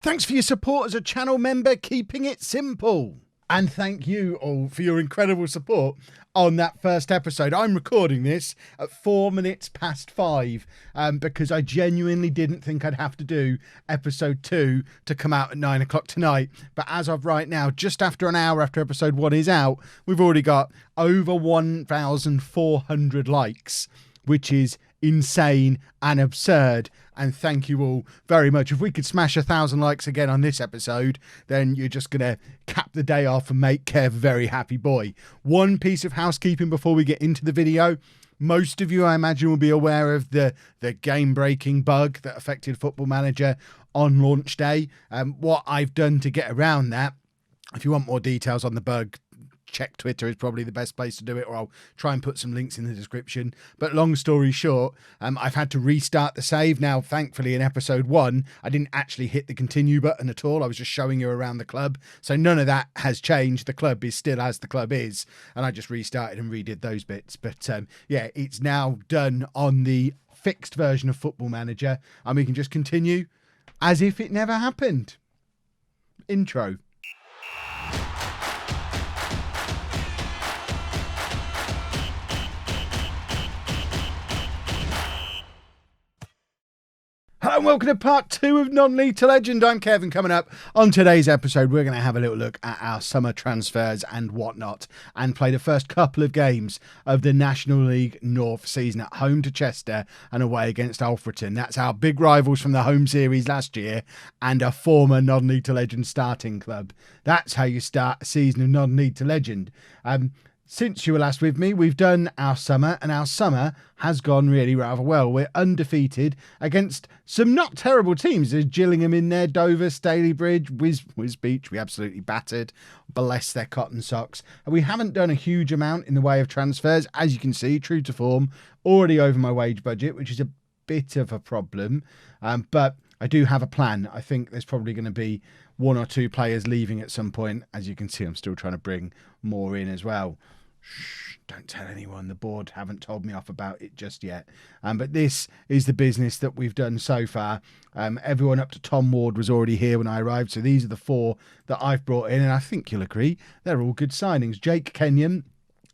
Thanks for your support as a channel member, keeping it simple. And thank you all for your incredible support on that first episode. I'm recording this at 4 minutes past 5 because I genuinely didn't think I'd have to do episode 2 to come out at 9 o'clock tonight. But as of right now, just after an hour after episode 1 is out, we've already got over 1,400 likes, which is insane and absurd. And thank you all very much. If we could smash 1,000 likes again on this episode, then you're just going to cap the day off and make Kev a very happy boy. One piece of housekeeping before we get into the video. Most of you, I imagine, will be aware of the game-breaking bug that affected Football Manager on launch day. What I've done to get around that, if you want more details on the bug, check Twitter is probably the best place to do it, or I'll try and put some links in the description. But long story short, I've had to restart the save. Now, thankfully, in episode 1, I didn't actually hit the continue button at all. I was just showing you around the club. So none of that has changed. The club is still as the club is. And I just restarted and redid those bits. But yeah, it's now done on the fixed version of Football Manager. And we can just continue as if it never happened. Intro. Hello and welcome to part 2 of Non-League to Legend. I'm Kevin. Coming up on today's episode, we're going to have a little look at our summer transfers and whatnot and play the first couple of games of the National League North season at home to Chester and away against Alfreton. That's our big rivals from the home series last year and a former Non-League to Legend starting club. That's how you start a season of Non-League to Legend. Since you were last with me, we've done our summer, and our summer has gone really rather well. We're undefeated against some not terrible teams. There's Gillingham in there, Dover, Stalybridge, Wisbech, we absolutely battered. Bless their cotton socks. And we haven't done a huge amount in the way of transfers. As you can see, true to form, already over my wage budget, which is a bit of a problem. But I do have a plan. I think there's probably going to be 1 or 2 players leaving at some point. As you can see, I'm still trying to bring more in as well. Shh, don't tell anyone. The board haven't told me off about it just yet. But this is the business that we've done so far. Everyone up to Tom Ward was already here when I arrived. So these are the 4 that I've brought in. And I think you'll agree, they're all good signings. Jake Kenyon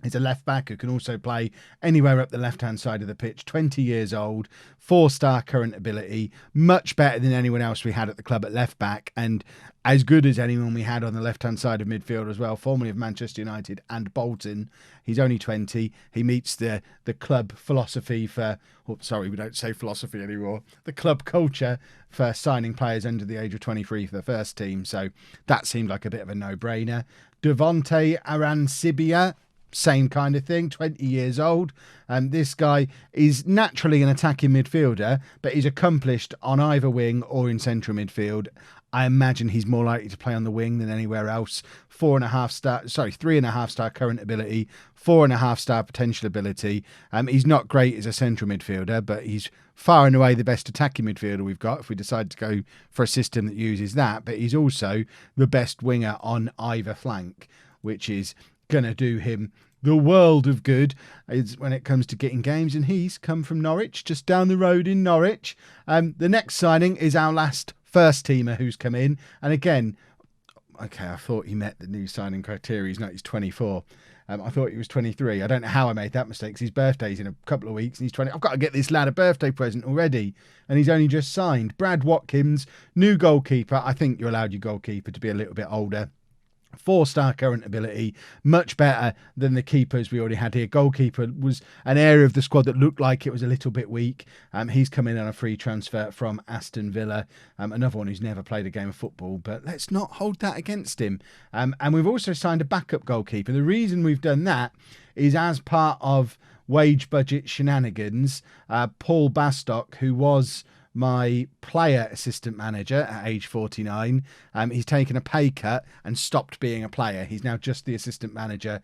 is a left back who can also play anywhere up the left-hand side of the pitch. 20 years old, 4-star current ability, much better than anyone else we had at the club at left back, and as good as anyone we had on the left-hand side of midfield as well, formerly of Manchester United and Bolton. He's only 20. He meets the club philosophy for, oh, sorry, we don't say philosophy anymore, the club culture for signing players under the age of 23 for the first team. So that seemed like a bit of a no-brainer. Devonte Arancibia, same kind of thing, 20 years old. This guy is naturally an attacking midfielder, but he's accomplished on either wing or in central midfield. I imagine he's more likely to play on the wing than anywhere else. 3.5-star current ability, 4.5-star potential ability. He's not great as a central midfielder, but he's far and away the best attacking midfielder we've got if we decide to go for a system that uses that. But he's also the best winger on either flank, which is going to do him the world of good is when it comes to getting games. And he's come from Norwich, just down the road in Norwich. The next signing is our last first teamer who's come in. And again, okay, I thought he met the new signing criteria. He's not, he's 24. I thought he was 23. I don't know how I made that mistake, 'cause his birthday's in a couple of weeks and he's 20. I've got to get this lad a birthday present already. And he's only just signed. Brad Watkins, new goalkeeper. I think you're allowed your goalkeeper to be a little bit older. 4-star current ability, much better than the keepers we already had here. Goalkeeper was an area of the squad that looked like it was a little bit weak. He's come in on a free transfer from Aston Villa. Another one who's never played a game of football, but let's not hold that against him. And we've also signed a backup goalkeeper. The reason we've done that is as part of wage budget shenanigans. Paul Bastock, who was my player assistant manager at age 49. He's taken a pay cut and stopped being a player. He's now just the assistant manager.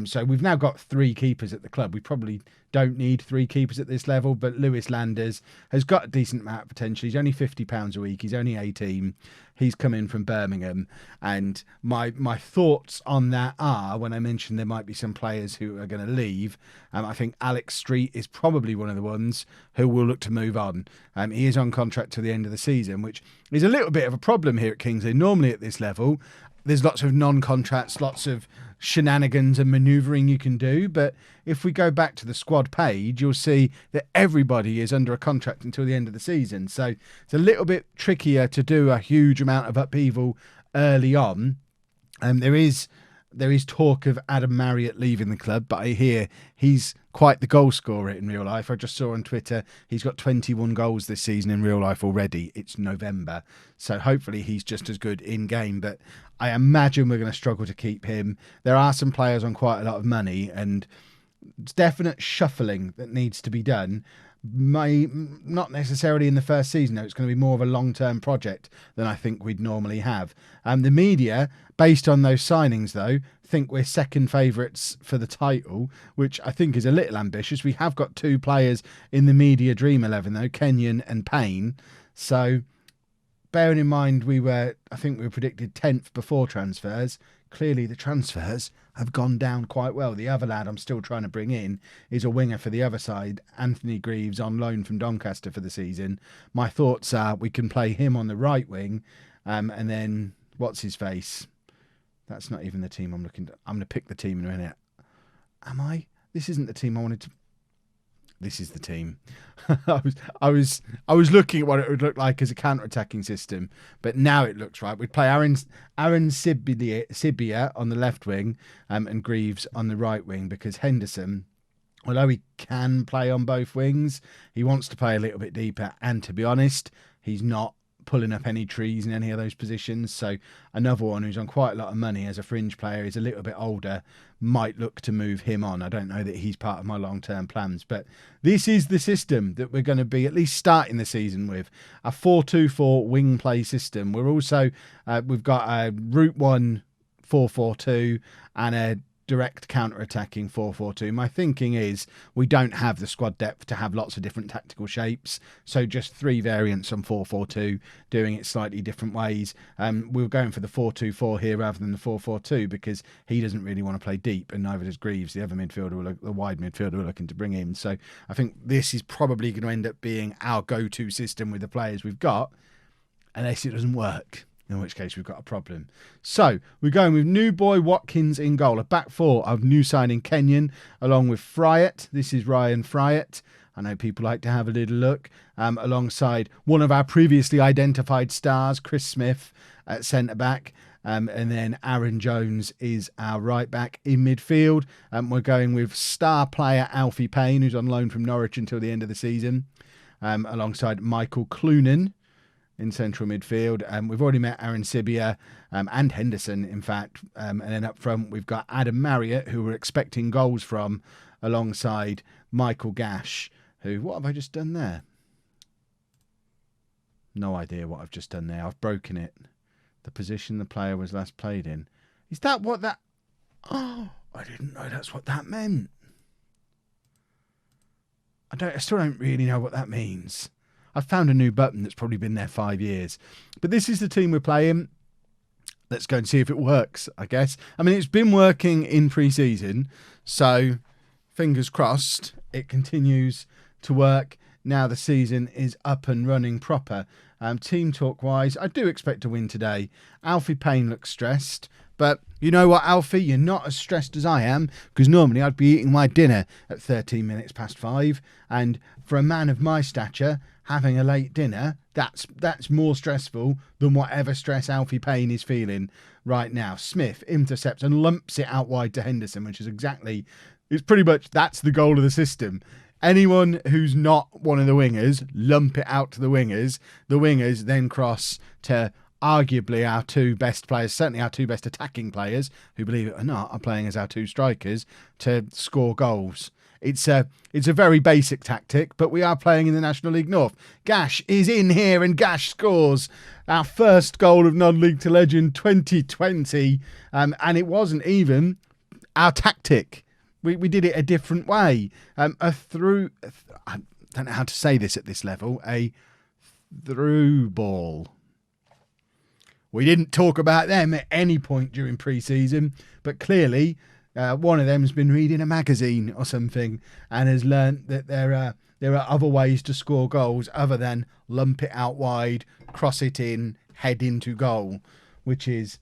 So we've now got 3 keepers at the club. We probably don't need 3 keepers at this level, but Lewis Landers has got a decent amount of potential. He's only £50 a week. He's only 18. He's come in from Birmingham, and my thoughts on that are, when I mentioned there might be some players who are going to leave, I think Alex Street is probably one of the ones who will look to move on. He is on contract to the end of the season, which is a little bit of a problem here at Kingsley. Normally at this level, there's lots of non-contracts, lots of shenanigans and manoeuvring you can do. But if we go back to the squad page, you'll see that everybody is under a contract until the end of the season. So it's a little bit trickier to do a huge amount of upheaval early on. There is talk of Adam Marriott leaving the club, but I hear he's quite the goal scorer in real life. I just saw on Twitter he's got 21 goals this season in real life already. It's November, so hopefully he's just as good in game, but I imagine we're going to struggle to keep him. There are some players on quite a lot of money, and it's definite shuffling that needs to be done. Not necessarily in the first season, though. It's going to be more of a long-term project than I think we'd normally have. The media, based on those signings, though, think we're second favourites for the title, which I think is a little ambitious. We have got 2 players in the media dream 11, though, Kenyon and Payne. So bearing in mind I think we were predicted 10th before transfers. Clearly the transfers have gone down quite well. The other lad I'm still trying to bring in is a winger for the other side, Anthony Greaves, on loan from Doncaster for the season. My thoughts are we can play him on the right wing, and then what's his face? That's not even the team I'm looking at. I'm going to pick the team in a minute. Am I? This isn't the team I wanted to... This is the team. I was looking at what it would look like as a counter-attacking system, but now it looks right. We'd play Aaron Sibia on the left wing, and Greaves on the right wing, because Henderson, although he can play on both wings, he wants to play a little bit deeper, and to be honest, he's not pulling up any trees in any of those positions. So another one who's on quite a lot of money as a fringe player, is a little bit older, might look to move him on. I don't know that he's part of my long-term plans, but this is the system that we're going to be at least starting the season with, a 4-2-4 wing play system. We're also we've got a route 1 4-4-2 and a direct counter-attacking 4-4-2. My thinking is we don't have the squad depth to have lots of different tactical shapes, so just 3 variants on 4-4-2, doing it slightly different ways. We're going for the 4-2-4 here rather than the 4-4-2 because he doesn't really want to play deep, and neither does Greaves, the other midfielder, the wide midfielder we're looking to bring in. So I think this is probably going to end up being our go-to system with the players we've got, unless it doesn't work, in which case we've got a problem. So we're going with new boy Watkins in goal. A back 4 of new signing Kenyon, along with Fryatt. This is Ryan Fryatt. I know people like to have a little look. Alongside one of our previously identified stars, Chris Smith, at centre-back. And then Aaron Jones is our right-back in midfield. We're going with star player Alfie Payne, who's on loan from Norwich until the end of the season. Alongside Michael Clunan in central midfield. We've already met Aaron Sibia and Henderson, in fact. And then up front, we've got Adam Marriott, who we're expecting goals from, alongside Michael Gash, who... What have I just done there? No idea what I've just done there. I've broken it. The position the player was last played in. Is that what that... Oh, I didn't know that's what that meant. I still don't really know what that means. I've found a new button that's probably been there 5 years. But this is the team we're playing. Let's go and see if it works, I guess. I mean, it's been working in pre-season, so fingers crossed it continues to work now the season is up and running proper. Team talk-wise, I do expect to win today. Alfie Payne looks stressed, but you know what, Alfie? You're not as stressed as I am, because normally I'd be eating my dinner at 13 minutes past 5, and for a man of my stature, having a late dinner, that's more stressful than whatever stress Alfie Payne is feeling right now. Smith intercepts and lumps it out wide to Henderson, which is it's pretty much, that's the goal of the system. Anyone who's not one of the wingers, lump it out to the wingers. The wingers then cross to arguably our 2 best players, certainly our 2 best attacking players, who, believe it or not, are playing as our 2 strikers, to score goals. It's a very basic tactic, but we are playing in the National League North. Gash is in here, and Gash scores our first goal of Non-League to Legend 2020, and it wasn't even our tactic. We did it a different way. I don't know how to say this at this level, a through ball. We didn't talk about them at any point during pre-season, but clearly one of them has been reading a magazine or something and has learnt that there are other ways to score goals other than lump it out wide, cross it in, head into goal, which is,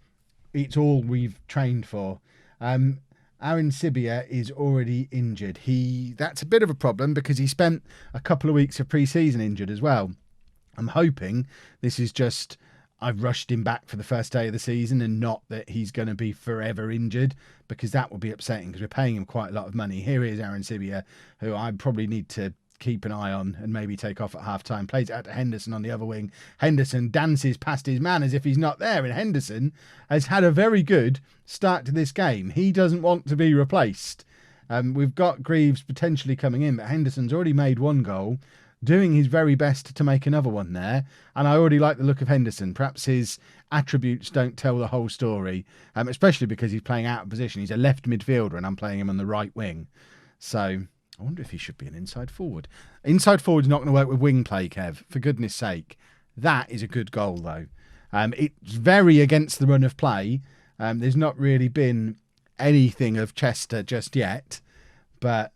it's all we've trained for. Aaron Sibia is already injured. That's a bit of a problem because he spent a couple of weeks of pre-season injured as well. I'm hoping this is just, I've rushed him back for the first day of the season and not that he's going to be forever injured, because that would be upsetting because we're paying him quite a lot of money. Here is Aaron Sibia, who I probably need to keep an eye on and maybe take off at half-time. Plays it out to Henderson on the other wing. Henderson dances past his man as if he's not there, and Henderson has had a very good start to this game. He doesn't want to be replaced. We've got Greaves potentially coming in, but Henderson's already made one goal, doing his very best to make another one there, and I already like the look of Henderson. Perhaps his attributes don't tell the whole story, especially because he's playing out of position. He's a left midfielder and I'm playing him on the right wing. So I wonder if he should be an inside forward. Inside forward's not going to work with wing play, Kev, for goodness sake. That is a good goal, though. It's very against the run of play. There's not really been anything of Chester just yet. But,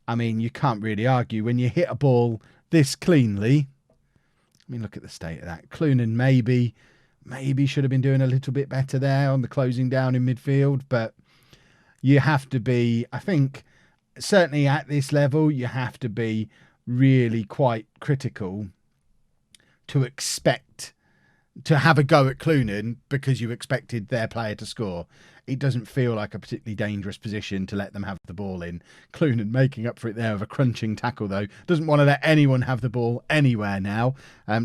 I mean, you can't really argue when you hit a ball this cleanly. I mean, look at the state of that. Clunan maybe should have been doing a little bit better there on the closing down in midfield. But you have to be, I think, certainly at this level, you have to be really quite critical to expect to have a go at Clunan because you expected their player to score. It doesn't feel like a particularly dangerous position to let them have the ball in. Clunan making up for it there with a crunching tackle, though. Doesn't want to let anyone have the ball anywhere now.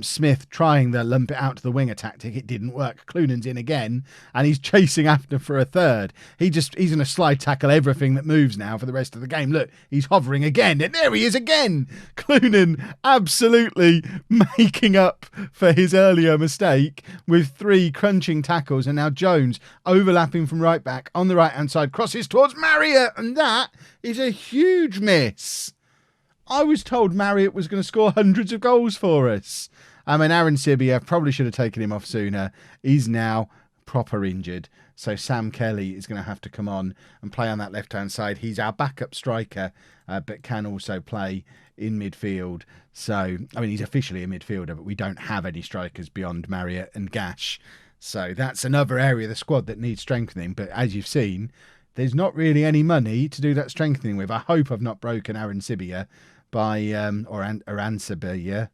Smith trying the lump it out to the winger tactic. It didn't work. Clunan's in again, and he's chasing after for a third. He's going to slide tackle everything that moves now for the rest of the game. Look, he's hovering again, and there he is again. Clunan absolutely making up for his earlier mistake with 3 crunching tackles, and now Jones overlapping from right back on the right hand side, crosses towards Marriott, and that is a huge miss. I was told Marriott was going to score hundreds of goals for us. I mean, Aaron Sibia probably should have taken him off sooner. He's now proper injured, so Sam Kelly is going to have to come on and play on that left hand side. He's our backup striker, but can also play in midfield. So, I mean, he's officially a midfielder, but we don't have any strikers beyond Marriott and Gash. So that's another area of the squad that needs strengthening. But as you've seen, there's not really any money to do that strengthening with. I hope I've not broken Aaron Sibia by, or Aaron Sibia.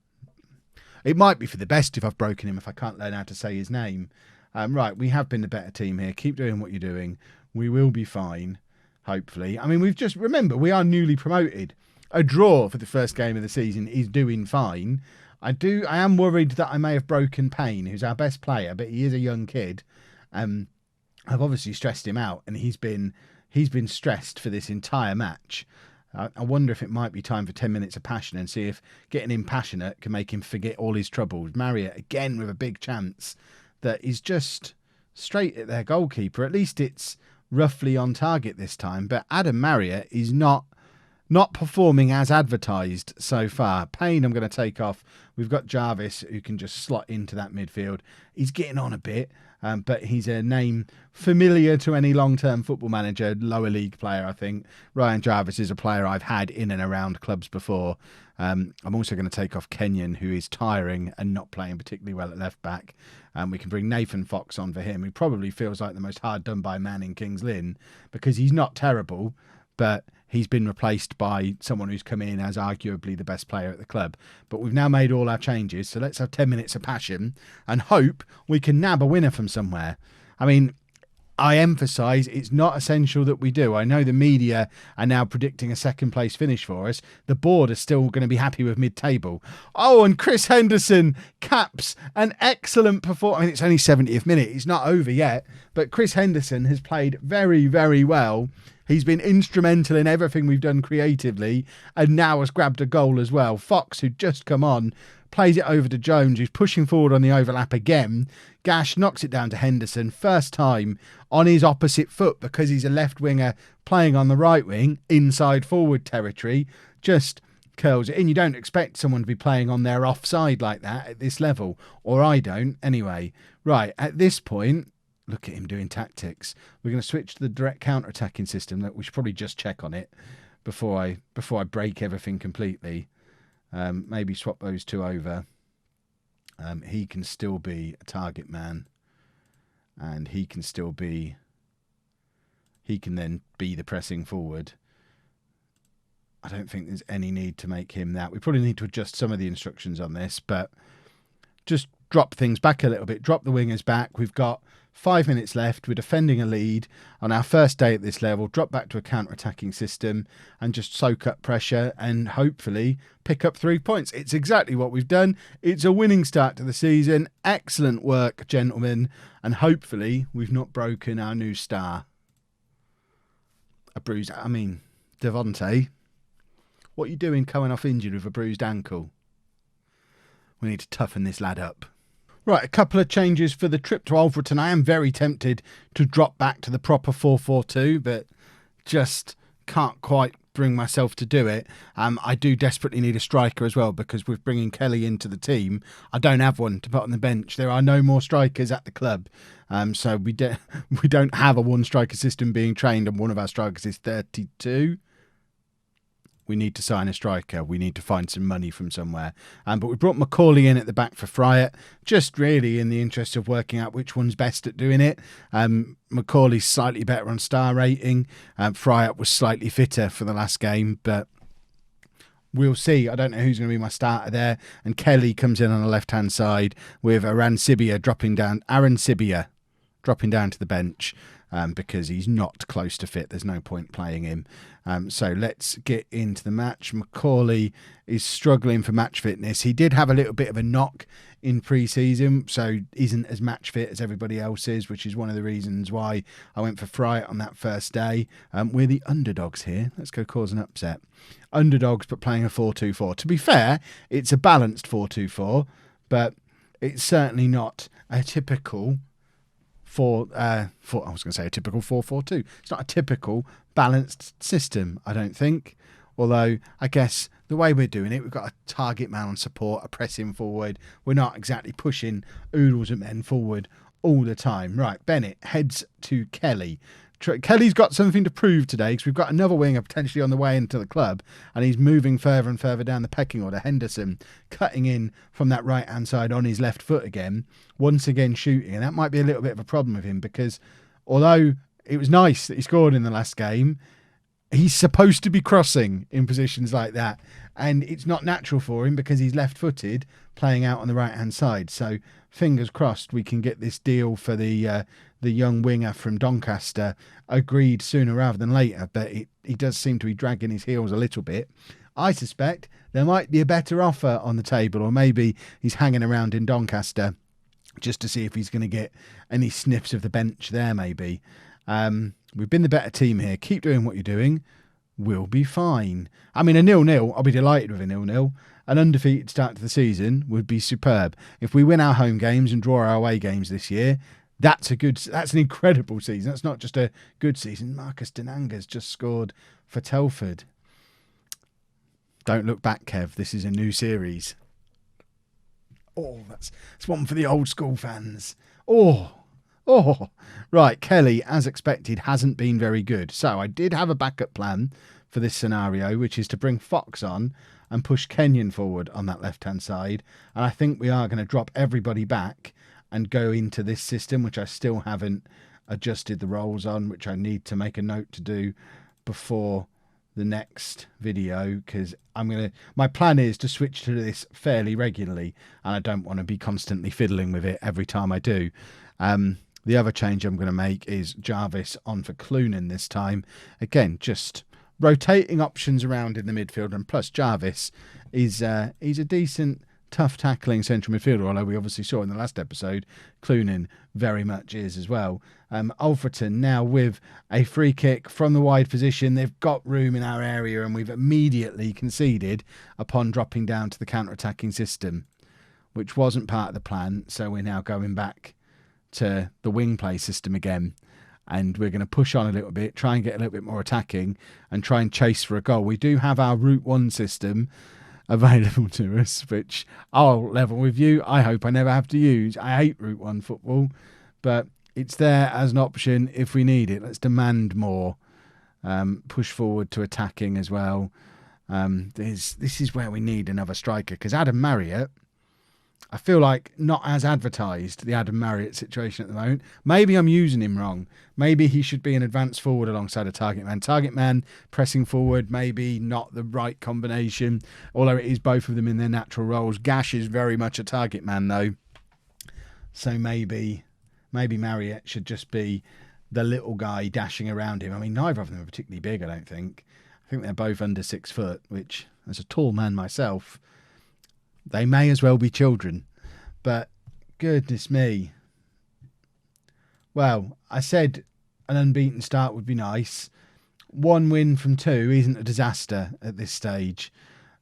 It might be for the best if I've broken him, if I can't learn how to say his name. Right, we have been the better team here. Keep doing what you're doing. We will be fine, hopefully. I mean, remember, we are newly promoted. A draw for the first game of the season is doing fine. I am worried that I may have broken Payne, who's our best player, but he is a young kid. I've obviously stressed him out, and he's been stressed for this entire match. I wonder if it might be time for 10 minutes of passion and see if getting him passionate can make him forget all his troubles. Marriott again with a big chance that is just straight at their goalkeeper. At least it's roughly on target this time, but Adam Marriott is not performing as advertised so far. Payne I'm going to take off. We've got Jarvis who can just slot into that midfield. He's getting on a bit, but he's a name familiar to any long-term football manager, lower league player, I think. Ryan Jarvis is a player I've had in and around clubs before. I'm also going to take off Kenyon, who is tiring and not playing particularly well at left back. We can bring Nathan Fox on for him, who probably feels like the most hard done by man in Kings Lynn, because he's not terrible, but he's been replaced by someone who's come in as arguably the best player at the club. But we've now made all our changes, so let's have 10 minutes of passion and hope we can nab a winner from somewhere. I mean, I emphasise it's not essential that we do. I know the media are now predicting a second place finish for us. The board are still going to be happy with mid-table. Oh, and Chris Henderson caps an excellent performance. I mean, it's only 70th minute. It's not over yet. But Chris Henderson has played very, very well. He's been instrumental in everything we've done creatively and now has grabbed a goal as well. Fox, who'd just come on, plays it over to Jones, who's pushing forward on the overlap again. Gash knocks it down to Henderson, first time on his opposite foot because he's a left winger playing on the right wing, inside forward territory, just curls it in. You don't expect someone to be playing on their offside like that at this level, or I don't. Anyway, Right, at this point, look at him doing tactics. We're going to switch to the direct counter-attacking system. We should probably just check on it before I break everything completely. Maybe swap those two over. He can still be a target man, and he can then be the pressing forward. I don't think there's any need to make him that. We probably need to adjust some of the instructions on this, but just drop things back a little bit. Drop the wingers back. We've got 5 minutes left. We're defending a lead on our first day at this level. Drop back to a counter-attacking system and just soak up pressure and hopefully pick up 3 points. It's exactly what we've done. It's a winning start to the season. Excellent work, gentlemen. And hopefully we've not broken our new star. Devontae, what are you doing coming off injured with a bruised ankle? We need to toughen this lad up. Right, a couple of changes for the trip to Alfreton. I am very tempted to drop back to the proper 4-4-2, but just can't quite bring myself to do it. I do desperately need a striker as well, because with bringing Kelly into the team, I don't have one to put on the bench. There are no more strikers at the club, so we don't have a one-striker system being trained, and one of our strikers is 32. We need to sign a striker. We need to find some money from somewhere. But we brought Macaulay in at the back for Fryatt, just really in the interest of working out which one's best at doing it. Macaulay's slightly better on star rating. Fryatt was slightly fitter for the last game, but we'll see. I don't know who's going to be my starter there. And Kelly comes in on the left-hand side with Aaron Sibia dropping down to the bench. Because he's not close to fit. There's no point playing him. So let's get into the match. Macaulay is struggling for match fitness. He did have a little bit of a knock in pre-season, so isn't as match fit as everybody else is, which is one of the reasons why I went for Fryatt on that first day. We're the underdogs here. Let's go cause an upset. Underdogs, but playing a 4-2-4. To be fair, it's a balanced 4-2-4, but it's certainly not a typical a typical 4-4-2. It's not a typical balanced system, I don't think. Although, I guess the way we're doing it, we've got a target man on support, a pressing forward. We're not exactly pushing oodles of men forward all the time. Right, Bennett heads to Kelly. Kelly's got something to prove today, because we've got another winger potentially on the way into the club, and he's moving further and further down the pecking order. Henderson cutting in from that right-hand side on his left foot again, once again shooting, and that might be a little bit of a problem with him, because although it was nice that he scored in the last game, he's supposed to be crossing in positions like that, and it's not natural for him because he's left-footed playing out on the right-hand side. So fingers crossed we can get this deal for the young winger from Doncaster agreed sooner rather than later, but he does seem to be dragging his heels a little bit. I suspect there might be a better offer on the table, or maybe he's hanging around in Doncaster just to see if he's going to get any sniffs of the bench there maybe. We've been the better team here. Keep doing what you're doing. We'll be fine. I mean, a 0-0, I'll be delighted with a 0-0. An undefeated start to the season would be superb. If we win our home games and draw our away games this year, that's an incredible season. That's not just a good season. Marcus Denanga's just scored for Telford. Don't look back, Kev. This is a new series. Oh, that's one for the old school fans. Oh, right. Kelly, as expected, hasn't been very good. So I did have a backup plan for this scenario, which is to bring Fox on and push Kenyon forward on that left-hand side. And I think we are going to drop everybody back and go into this system, which I still haven't adjusted the roles on, which I need to make a note to do before the next video, because my plan is to switch to this fairly regularly, and I don't want to be constantly fiddling with it every time I do. The other change I'm going to make is Jarvis on for Clunan this time. Again, just rotating options around in the midfield, and plus Jarvis is he's a decent, tough tackling central midfielder, although we obviously saw in the last episode Clunan very much is as well. Alfreton now with a free kick from the wide position. They've got room in our area, and we've immediately conceded upon dropping down to the counter-attacking system, which wasn't part of the plan. So we're now going back to the wing play system again, and we're going to push on a little bit, try and get a little bit more attacking, and try and chase for a goal. We do have our Route 1 system, available to us, which I'll level with you. I hope I never have to use. I hate Route 1 football, but it's there as an option if we need it. Let's demand more. Push forward to attacking as well. This is where we need another striker, because Adam Marriott, I feel like not as advertised, the Adam Marriott situation at the moment. Maybe I'm using him wrong. Maybe he should be an advanced forward alongside a target man. Target man pressing forward, maybe not the right combination, although it is both of them in their natural roles. Gash is very much a target man though. So maybe Marriott should just be the little guy dashing around him. I mean, neither of them are particularly big, I don't think. I think they're both under 6 foot, which, as a tall man myself, they may as well be children. But goodness me. Well, I said an unbeaten start would be nice. 1 win from 2 isn't a disaster at this stage.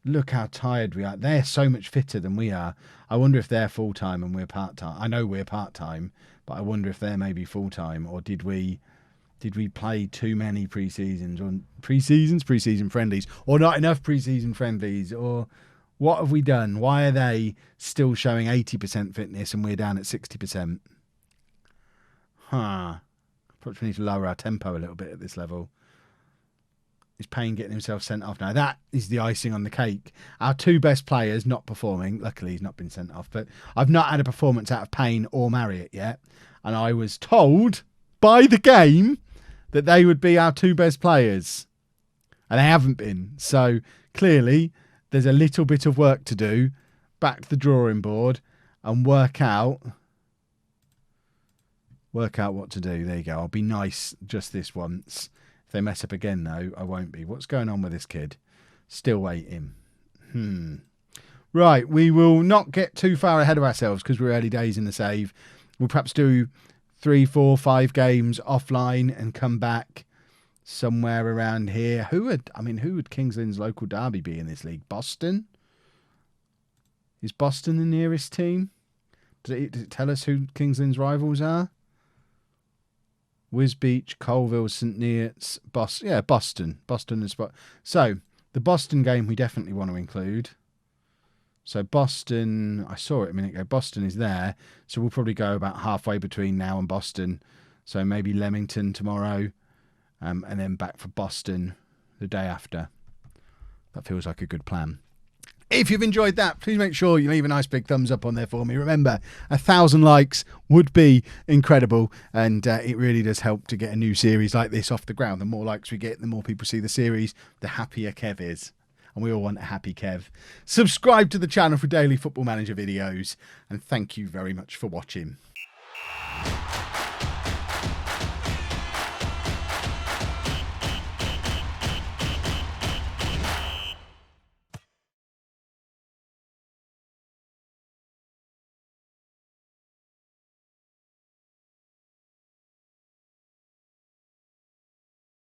Look how tired we are. They're so much fitter than we are. I wonder if they're full-time and we're part-time. I know we're part-time, but I wonder if they're maybe full-time, or did we play too many pre-seasons, or pre-season friendlies, or not enough pre-season friendlies, or what have we done? Why are they still showing 80% fitness and we're down at 60%? Probably need to lower our tempo a little bit at this level. Is Payne getting himself sent off now? That is the icing on the cake. Our 2 best players not performing. Luckily, he's not been sent off. But I've not had a performance out of Payne or Marriott yet. And I was told by the game that they would be our 2 best players. And they haven't been. So clearly, there's a little bit of work to do. Back to the drawing board and work out what to do. There you go. I'll be nice just this once. If they mess up again, though, I won't be. What's going on with this kid? Still waiting. Right, we will not get too far ahead of ourselves because we're early days in the save. We'll perhaps do 3, 4, 5 games offline and come back somewhere around here. Who would Kings Lynn's local derby be in this league? Boston? Is Boston the nearest team? Does it tell us who Kings Lynn's rivals are? Wisbech, Colville, St Neots, Boston. Yeah, Boston. Boston is spot. So the Boston game we definitely want to include. So Boston, I saw it a minute ago. Boston is there. So we'll probably go about halfway between now and Boston. So maybe Leamington tomorrow, and then back for Boston the day after. That feels like a good plan. If you've enjoyed that, please make sure you leave a nice big thumbs up on there for me. Remember, 1,000 likes would be incredible, and it really does help to get a new series like this off the ground. The more likes we get, the more people see the series, the happier Kev is. And we all want a happy Kev. Subscribe to the channel for daily Football Manager videos, and thank you very much for watching.